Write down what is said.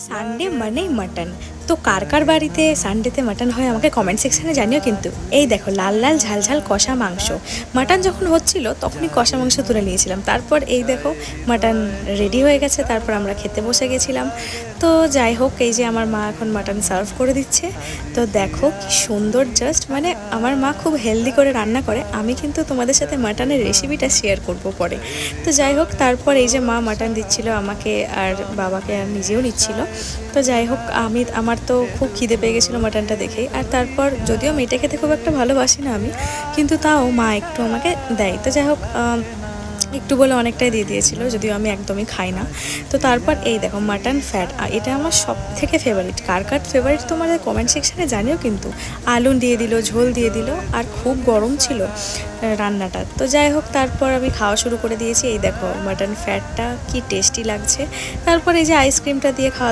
Sunday মানেই mutton. তো কার কার বাড়িতে সানডেতে মাটন হয় আমাকে কমেন্ট সেকশানে জানিও কিন্তু। এই দেখো লাল লাল ঝাল ঝাল কষা মাংস, মাটন যখন হচ্ছিল তখনই কষা মাংস তুলে নিয়েছিলাম, তারপর এই দেখো মাটন রেডি হয়ে গেছে, তারপর আমরা খেতে বসে গেছিলাম। তো যাই হোক, এই যে আমার মা এখন মাটন সার্ভ করে দিচ্ছে। তো দেখো কি সুন্দর, জাস্ট মানে আমার মা খুব হেলদি করে রান্না করে। আমি কিন্তু তোমাদের সাথে মাটনের রেসিপিটা শেয়ার করব পরে। তো যাই হোক, তারপর এই যে মা মাটন দিচ্ছিল আমাকে আর বাবাকে, আর নিজেও নিচ্ছিল। তো যাই হোক, আমার তো খুব খিদে পেয়ে গেছিলো মাটনটা দেখেই। আর তারপর যদিও মেটে খেতে খুব একটা ভালোবাসি না আমি, কিন্তু তাও মা একটু আমাকে দেয়। তো যাই হোক, একটু বলে অনেকটাই দিয়ে দিয়েছিল, যদিও আমি একদমই খাই না। তো তারপর এই দেখো মাটন ফ্যাট, এটা আমার সব থেকে ফেভারিট। কার কার ফেভারিট তোমাদের কমেন্ট সেকশানে জানিও কিন্তু। আলু দিয়ে দিল, ঝোল দিয়ে দিল, আর খুব গরম ছিল রান্নাটা। তো যাই হোক, তারপর আমি খাওয়া শুরু করে দিয়েছি। এই দেখো মাটন ফ্যাটটা কি টেস্টি লাগছে। তারপর এই যে আইসক্রিমটা দিয়ে খাওয়া